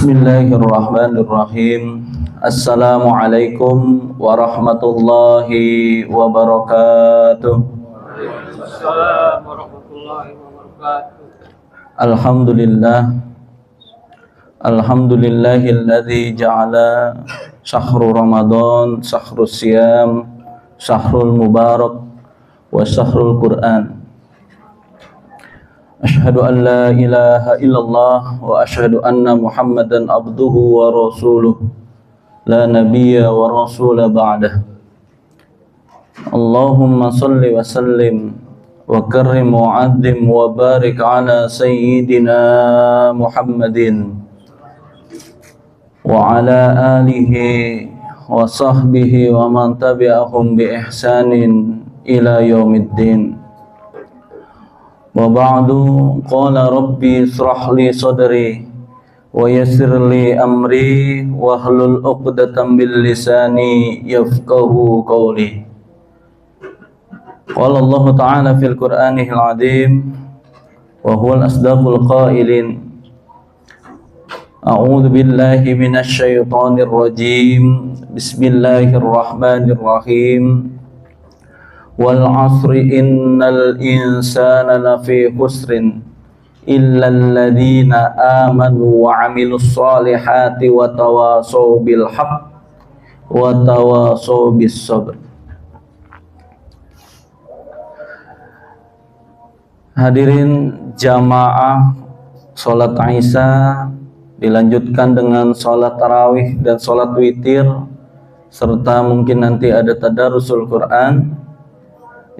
Bismillahirrahmanirrahim. Assalamualaikum warahmatullahi wabarakatuh. Waalaikumsalam warahmatullahi wabarakatuh. Alhamdulillahilladzi ja'ala syahru Ramadan syahrus siyam, syahrul mubarak wa syahrul Qur'an. Asyhadu an la ilaha illallah wa asyhadu anna Muhammadan abduhu wa rasuluh la nabiyya wa rasula ba'dah. Allahumma salli wa sallim wa karrim wa azim wa barik ala sayyidina Muhammadin wa ala alihi wa sahbihi wa man tabi'ahum bi ihsanin ila yaumiddin. Wa ba'du, qala rabbi israh li sadri wa yassir li amri wa hlul 'uqdatam bil lisani yafqahu qawli. Qala Allah ta'ala fil Qur'anil 'azim wa huwal asdaqul qailin. A'udzu billahi minasy syaithanir rajim. Bismillahirrahmanirrahim. Wal 'asri innal insana lafi khusrin illa alladziina aamanu wa 'amilus shalihati wa tawashaw bil haqq wa tawashaw bis sabr. Hadirin jamaah salat Isya dilanjutkan dengan salat tarawih dan salat witir, serta mungkin nanti ada tadarusul Quran,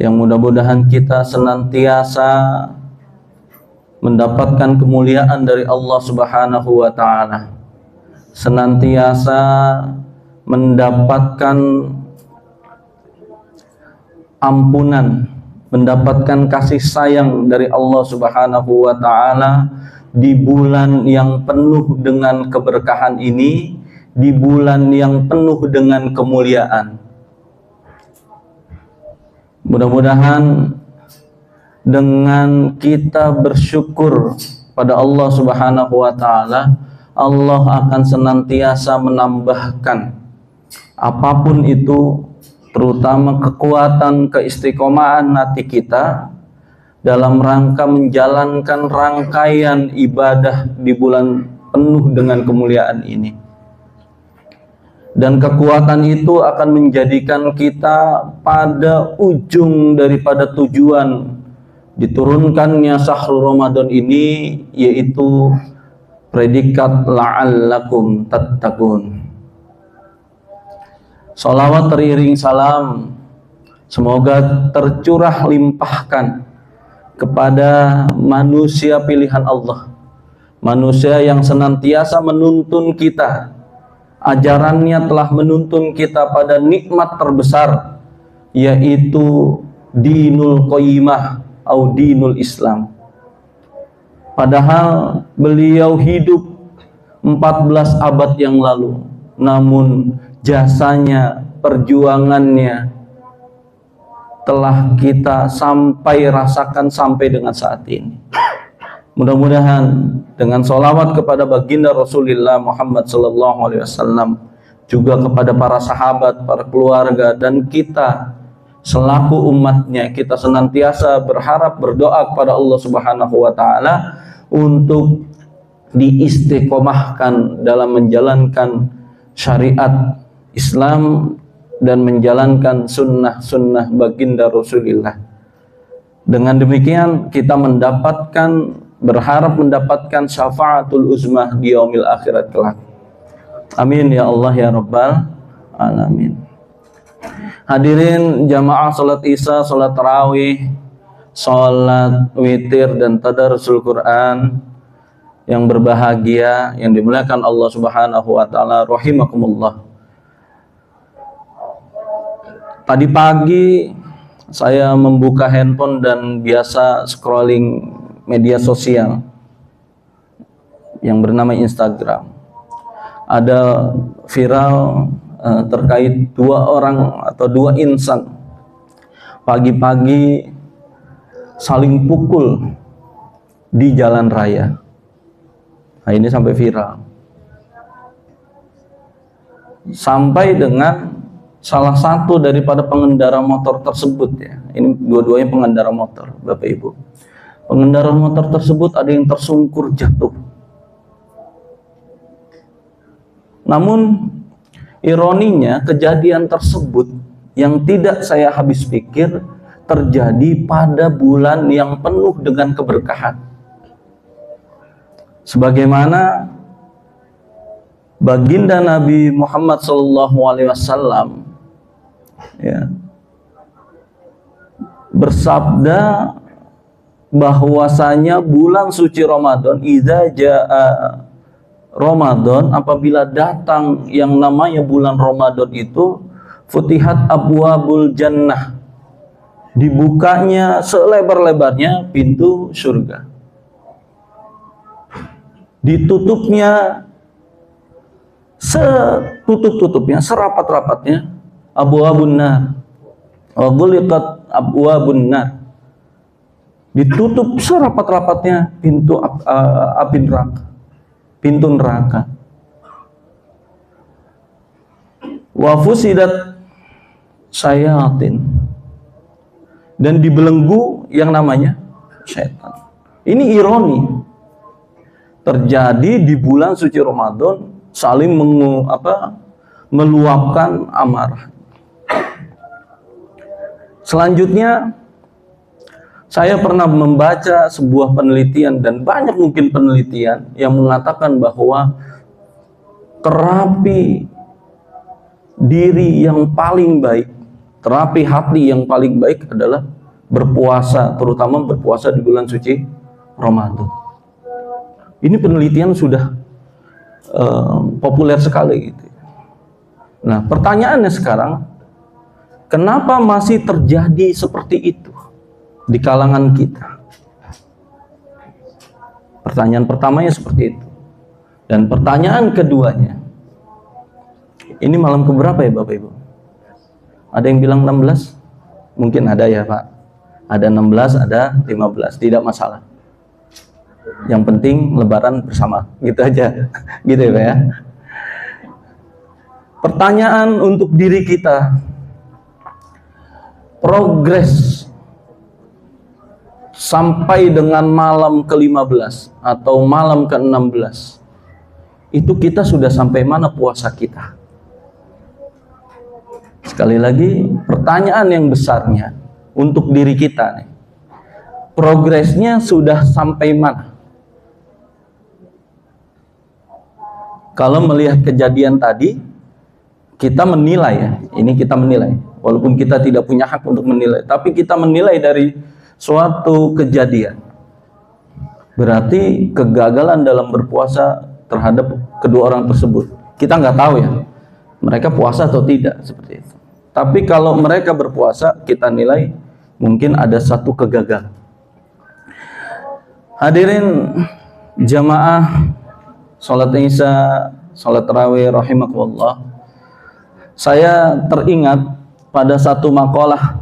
yang mudah-mudahan kita senantiasa mendapatkan kemuliaan dari Allah Subhanahu wa ta'ala, senantiasa mendapatkan ampunan, mendapatkan kasih sayang dari Allah Subhanahu wa ta'ala di bulan yang penuh dengan keberkahan ini, di bulan yang penuh dengan kemuliaan. Mudah-mudahan dengan kita bersyukur pada Allah Subhanahu wa ta'ala, Allah akan senantiasa menambahkan apapun itu, terutama kekuatan, keistiqomahan hati kita dalam rangka menjalankan rangkaian ibadah di bulan penuh dengan kemuliaan ini. Dan kekuatan itu akan menjadikan kita pada ujung daripada tujuan diturunkannya syahrul Ramadan ini, yaitu predikat la'allakum tattaqun. Salawat teriring salam semoga tercurah limpahkan kepada manusia pilihan Allah, manusia yang senantiasa menuntun kita. Ajarannya telah menuntun kita pada nikmat terbesar, yaitu dinul qayyimah atau dinul Islam. Padahal beliau hidup 14 abad yang lalu, namun jasanya, perjuangannya telah kita sampai rasakan sampai dengan saat ini. Mudah-mudahan dengan sholawat kepada baginda Rasulullah Muhammad SAW, juga kepada para sahabat, para keluarga, dan kita selaku umatnya, kita senantiasa berharap, berdoa kepada Allah Subhanahu wa ta'ala untuk diistiqomahkan dalam menjalankan syariat Islam dan menjalankan sunnah-sunnah baginda Rasulullah. Dengan demikian kita berharap mendapatkan syafaatul uzmah di yaumil akhirat kelak. Amin ya Allah ya Rabbal alamin. Hadirin jamaah salat Isya, salat tarawih, salat witir dan tadarusul Quran yang berbahagia, yang dimuliakan Allah Subhanahu wa taala, rahimakumullah. Tadi pagi saya membuka handphone dan biasa scrolling media sosial yang bernama Instagram. Ada viral terkait dua orang atau dua insan pagi-pagi saling pukul di jalan raya. Nah, ini sampai viral. sampai dengan salah satu daripada pengendara motor tersebut ya. Ini dua-duanya pengendara motor, Bapak Ibu. Pengendara motor tersebut ada yang tersungkur jatuh. Namun ironinya kejadian tersebut yang tidak saya habis pikir terjadi pada bulan yang penuh dengan keberkahan. Sebagaimana baginda Nabi Muhammad SAW ya, bersabda bahwasanya bulan suci Ramadan, idza jaa Ramadan, apabila datang yang namanya bulan Ramadan itu, futihat abwabul jannah, dibukanya selebar-lebarnya pintu surga, ditutupnya setutup-tutupnya, serapat-rapatnya abwabun nar, wa ghuliqat abwabun nar, ditutup serapat-rapatnya pintu api neraka, pintu neraka. Wa fusidat syayatin, dan dibelenggu yang namanya setan. Ini ironi terjadi di bulan suci Ramadan, saling meluapkan amarah. Selanjutnya saya pernah membaca sebuah penelitian, dan banyak mungkin penelitian yang mengatakan bahwa terapi diri yang paling baik, terapi hati yang paling baik adalah berpuasa, terutama berpuasa di bulan suci Ramadan. Ini penelitian sudah populer sekali gitu. Nah, pertanyaannya sekarang, kenapa masih terjadi seperti itu di kalangan kita? Pertanyaan pertamanya seperti itu. Dan pertanyaan keduanya, ini malam keberapa ya Bapak Ibu? Ada yang bilang 16? Mungkin ada ya Pak. Ada 16, ada 15, tidak masalah. Yang penting lebaran bersama, gitu aja. Gitu ya Pak ya. Pertanyaan untuk diri kita, progres sampai dengan malam ke-15 atau malam ke-16, itu kita sudah sampai mana puasa kita? Sekali lagi, pertanyaan yang besarnya untuk diri kita nih, progresnya sudah sampai mana? Kalau melihat kejadian tadi, kita menilai ya, ini kita menilai, walaupun kita tidak punya hak untuk menilai, tapi kita menilai dari suatu kejadian. Berarti kegagalan dalam berpuasa terhadap kedua orang tersebut. Kita nggak tahu ya, mereka puasa atau tidak, seperti itu. Tapi kalau mereka berpuasa, kita nilai mungkin ada satu kegagalan. Hadirin jamaah salat Isya, salat tarawih rahimakumullah. Saya teringat pada satu makalah.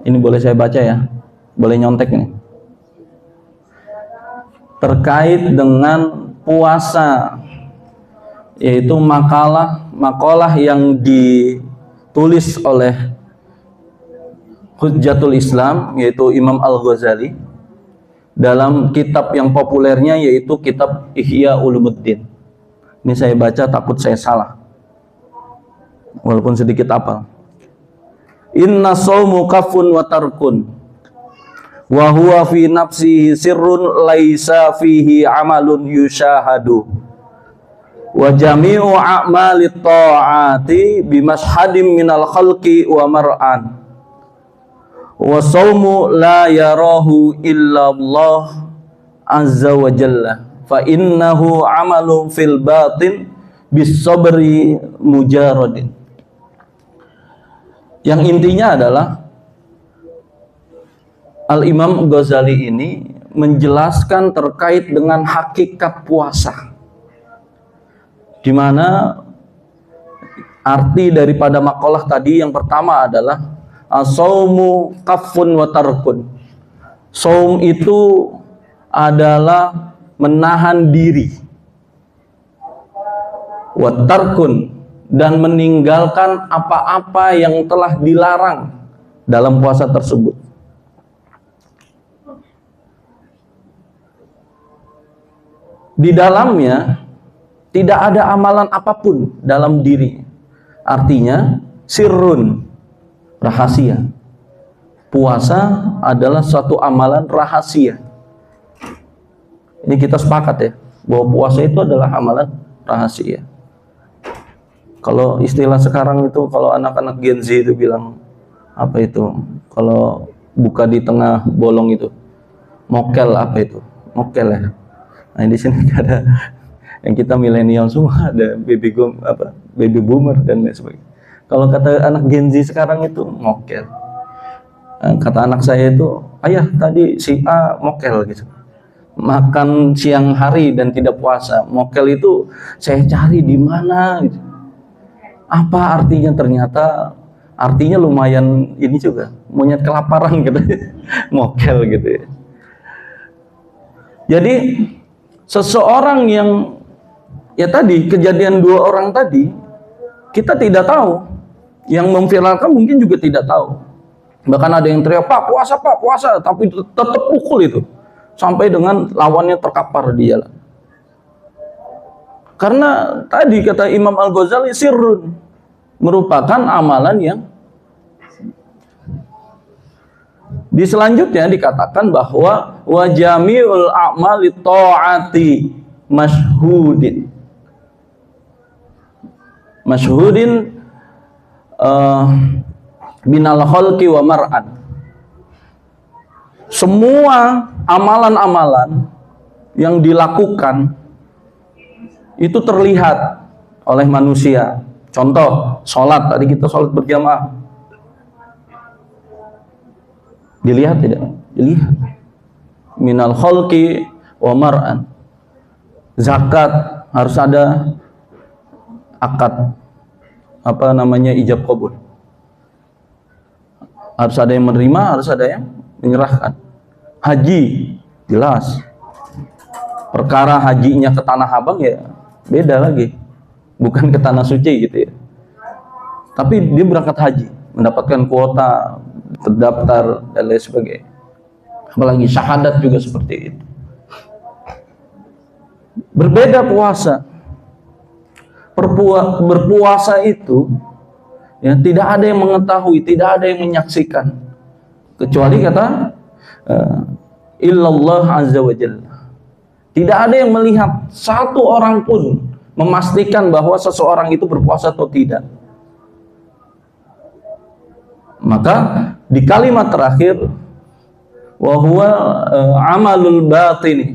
Ini boleh saya baca ya? Boleh nyontek nih. Terkait dengan puasa, yaitu makalah yang ditulis oleh Hujjatul Islam, yaitu Imam Al-Ghazali, dalam kitab yang populernya yaitu kitab Ihya Ulumuddin. Ini saya baca takut saya salah, walaupun sedikit hafal. Inna shaumu kafun wa tarkun wa huwa fi nafsihi sirrun laisa fihi amalun yushahadu wa jami'u a'malit ta'ati bimashhadim minal khalqi wa mar'an wa shaumu la yarahu illa Allah azza wa jalla fa innahu amalun fil batin bis sabri mujaradin. Yang intinya adalah Al-Imam Ghazali ini menjelaskan terkait dengan hakikat puasa, di mana arti daripada makalah tadi yang pertama adalah as-saumu kafun wa tarkun. Saum itu adalah menahan diri. Wa tarkun, dan meninggalkan apa-apa yang telah dilarang dalam puasa tersebut. Di dalamnya tidak ada amalan apapun dalam diri. Artinya sirrun, rahasia. Puasa adalah suatu amalan rahasia. Ini kita sepakat ya, bahwa puasa itu adalah amalan rahasia. Kalau istilah sekarang itu, kalau anak-anak Gen Z itu bilang apa itu? Kalau buka di tengah bolong itu, mokel apa itu? Mokel ya. Nah di sini ada yang kita milenial semua, ada baby boomer dan lain sebagainya. Kalau kata anak Gen Z sekarang itu mokel. Kata anak saya itu, ayah tadi si A mokel gitu. Makan siang hari dan tidak puasa. Mokel itu saya cari di mana gitu. Apa artinya? Ternyata artinya lumayan ini juga, monyet kelaparan gitu. Mokel gitu ya. Jadi seseorang yang ya tadi kejadian 2 orang tadi kita tidak tahu, yang memviralkan mungkin juga tidak tahu. Bahkan ada yang teriak, Pak puasa, tapi tetap pukul itu sampai dengan lawannya terkapar di jalan. Karena tadi kata Imam Al-Ghazali, sirrun, merupakan amalan yang di selanjutnya dikatakan bahwa wa jami'ul a'mali ta'ati masyhudin binal khalqi wa mar'an. Semua amalan-amalan yang dilakukan itu terlihat oleh manusia. Contoh, sholat, tadi kita sholat berjamaah. Dilihat tidak? Dilihat. Minal khalqi wa mar'an. Zakat harus ada akad ijab qabul. Harus ada yang menerima, harus ada yang menyerahkan. Haji jelas. Perkara hajinya ke Tanah Abang ya beda lagi. Bukan ke Tanah Suci gitu ya. Tapi dia berangkat haji, mendapatkan kuota, terdaftar dan lain sebagainya. Apalagi syahadat juga seperti itu. Berbeda puasa. Berpuasa itu ya tidak ada yang mengetahui, tidak ada yang menyaksikan, kecuali kata illallah azza wa jalla. Tidak ada yang melihat, satu orang pun memastikan bahwa seseorang itu berpuasa atau tidak. Maka di kalimat terakhir wa huwa amalul batini,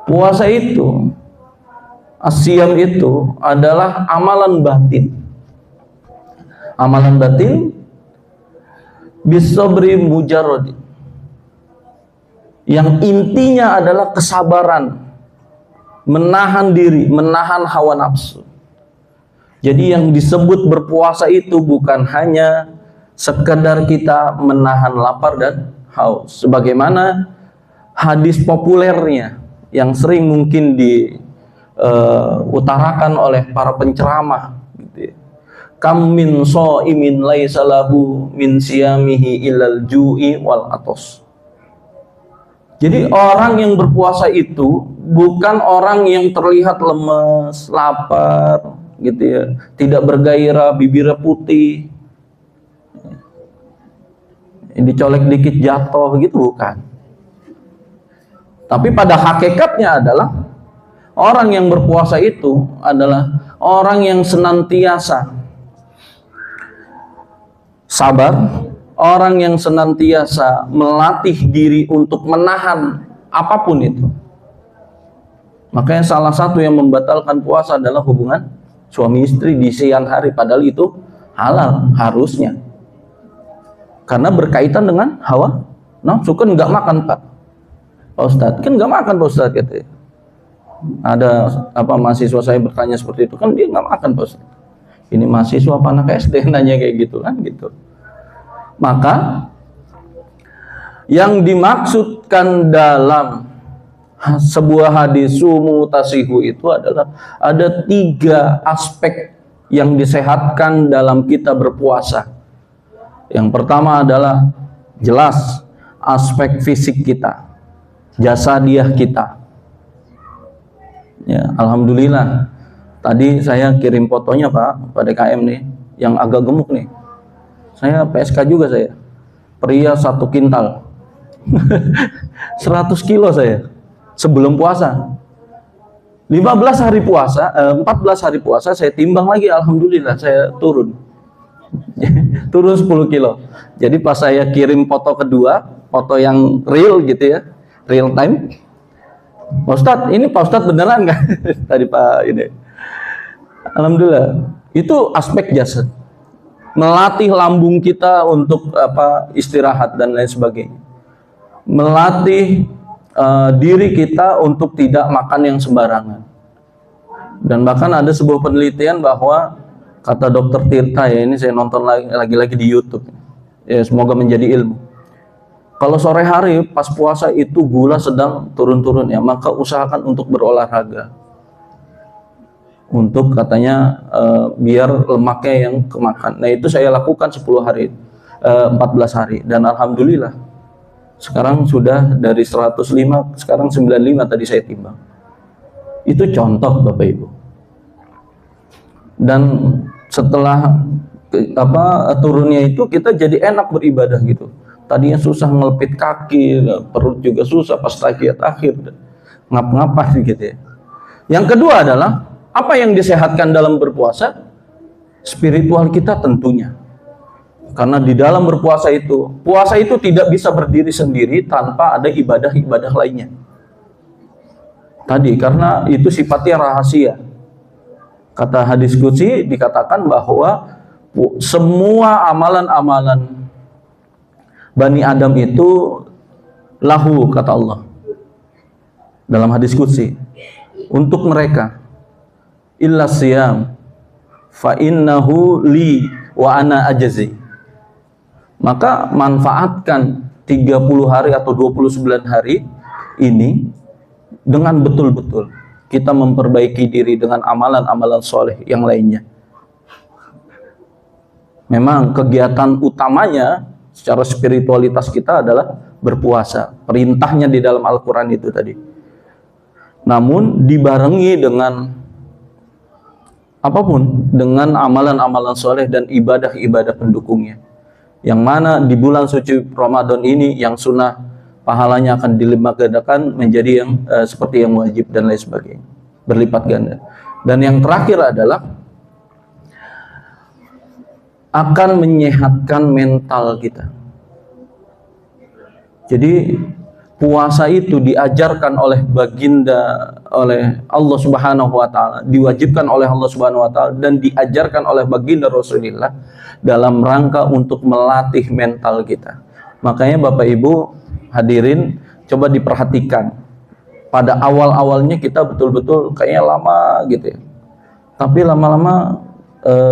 puasa itu, asyam itu adalah amalan batin. Amalan batin bisabri mujarrad, yang intinya adalah kesabaran, menahan diri, menahan hawa nafsu. Jadi yang disebut berpuasa itu bukan hanya sekedar kita menahan lapar dan haus, sebagaimana hadis populernya yang sering mungkin diutarakan oleh para penceramah gitu ya. Kam min shaimin laisa lahu min siyamihi illal ju'i wal atos. Jadi orang yang berpuasa itu bukan orang yang terlihat lemes, lapar gitu ya, tidak bergairah, bibirnya putih, dicolek dikit jatuh gitu, bukan. Tapi pada hakikatnya adalah orang yang berpuasa itu adalah orang yang senantiasa sabar, orang yang senantiasa melatih diri untuk menahan apapun itu. Makanya salah satu yang membatalkan puasa adalah hubungan suami istri di siang hari, padahal itu halal harusnya. Karena berkaitan dengan hawa nafsu. Kan nggak makan Pak Ustadz, kan nggak makan Pak Ustadz gitu. Ada mahasiswa saya bertanya seperti itu, kan dia nggak makan Pak Ustadz. Ini mahasiswa apa anak SD nanya kayak gitu kan gitu. Maka yang dimaksudkan dalam sebuah hadis sumu tasihu itu adalah ada 3 aspek yang disehatkan dalam kita berpuasa. Yang pertama adalah jelas aspek fisik kita, jasadiah kita. Ya, alhamdulillah. Tadi saya kirim fotonya Pak, pada DKM nih, yang agak gemuk nih. Saya PSK juga saya. Pria 1 kintal. 100 kilo saya sebelum puasa. 14 hari puasa saya timbang lagi, alhamdulillah saya turun. Turun 10 kilo. Jadi pas saya kirim foto kedua, foto yang real gitu ya, real time. Pak Ustadz, ini Pak Ustadz beneran kan? Tadi Pak ini. Alhamdulillah. Itu aspek jasad. Melatih lambung kita untuk istirahat dan lain sebagainya. Melatih diri kita untuk tidak makan yang sembarangan. Dan bahkan ada sebuah penelitian bahwa kata Dokter Tirta, ya ini saya nonton lagi-lagi di YouTube. Ya, semoga menjadi ilmu. Kalau sore hari pas puasa itu gula sedang turun-turun ya, maka usahakan untuk berolahraga. Untuk katanya biar lemaknya yang kemakan. Nah, itu saya lakukan 10 hari, 14 hari, dan alhamdulillah sekarang sudah dari 105 sekarang 95 tadi saya timbang. Itu contoh Bapak Ibu. Dan setelah turunnya itu kita jadi enak beribadah gitu. Tadinya susah ngelpit kaki, perut juga susah pas tahiyat akhir, ngap-ngapan gitu ya. Yang kedua adalah apa yang disehatkan dalam berpuasa? Spiritual kita tentunya. Karena di dalam berpuasa itu, puasa itu tidak bisa berdiri sendiri tanpa ada ibadah-ibadah lainnya. Tadi karena itu sifatnya rahasia. Kata hadis qudsi dikatakan bahwa semua amalan-amalan Bani Adam itu lahu, kata Allah dalam hadis qudsi, untuk mereka, illa siyam fa innahu li wa ana ajzi. Maka manfaatkan 30 hari atau 29 hari ini dengan betul-betul kita memperbaiki diri dengan amalan-amalan soleh yang lainnya. Memang kegiatan utamanya secara spiritualitas kita adalah berpuasa. Perintahnya di dalam Al-Quran itu tadi. Namun dibarengi dengan apapun, dengan amalan-amalan soleh dan ibadah-ibadah pendukungnya. Yang mana di bulan suci Ramadan ini yang sunnah pahalanya akan dilipat gandakan menjadi yang seperti yang wajib dan lain sebagainya, berlipat ganda. Dan yang terakhir adalah akan menyehatkan mental kita. Jadi puasa itu diajarkan oleh oleh Allah Subhanahu wa taala, diwajibkan oleh Allah Subhanahu wa taala dan diajarkan oleh baginda Rasulullah dalam rangka untuk melatih mental kita. Makanya Bapak Ibu hadirin, coba diperhatikan. Pada awal-awalnya kita betul-betul kayaknya lama gitu ya. Tapi lama-lama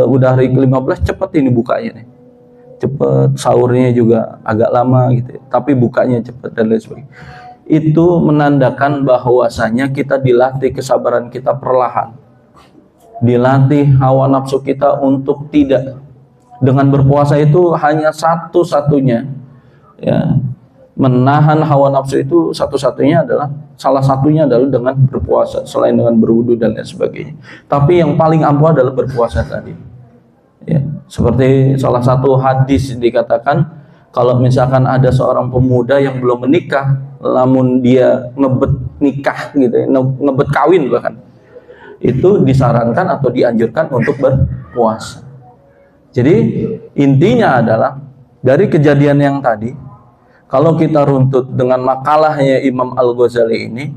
udah hari ke-15 cepet ini bukanya nih. Cepet, sahurnya juga agak lama gitu ya. Tapi bukanya cepet dan lain sebagainya. Itu menandakan bahwasanya kita dilatih kesabaran kita perlahan. Dilatih hawa nafsu kita untuk tidak. Dengan berpuasa itu hanya satu-satunya ya, menahan hawa nafsu itu satu-satunya adalah, salah satunya adalah dengan berpuasa, selain dengan berwudu dan lain sebagainya. Tapi yang paling ampuh adalah berpuasa tadi. Ya, seperti salah satu hadis dikatakan, kalau misalkan ada seorang pemuda yang belum menikah, namun dia ngebet nikah gitu ya, ngebet kawin bahkan, itu disarankan atau dianjurkan untuk berpuasa. Jadi intinya adalah dari kejadian yang tadi, kalau kita runtut dengan makalahnya Imam Al-Ghazali ini,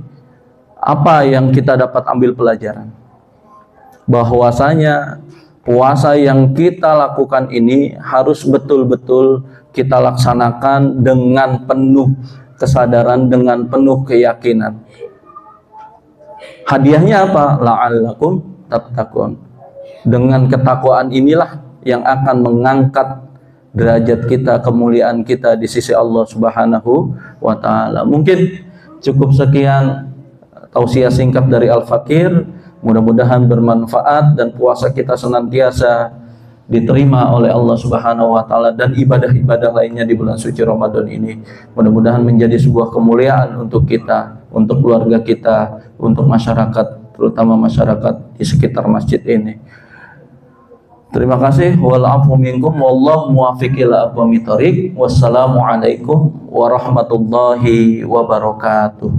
apa yang kita dapat ambil pelajaran? Bahwasanya puasa yang kita lakukan ini harus betul-betul kita laksanakan dengan penuh kesadaran, dengan penuh keyakinan. Hadiahnya apa? La'allakum tattaqun. Dengan ketakwaan inilah yang akan mengangkat derajat kita, kemuliaan kita di sisi Allah Subhanahu wa taala. Mungkin cukup sekian tausiah singkat dari Al-Fakir. Mudah-mudahan bermanfaat dan puasa kita senantiasa diterima oleh Allah Subhanahu wa taala, dan ibadah-ibadah lainnya di bulan suci Ramadan ini mudah-mudahan menjadi sebuah kemuliaan untuk kita, untuk keluarga kita, untuk masyarakat, terutama masyarakat di sekitar masjid ini. Terima kasih. Wal afu minkum wallahu muwaffiq ila aqwamit thoriq. Wassalamualaikum warahmatullahi wabarakatuh.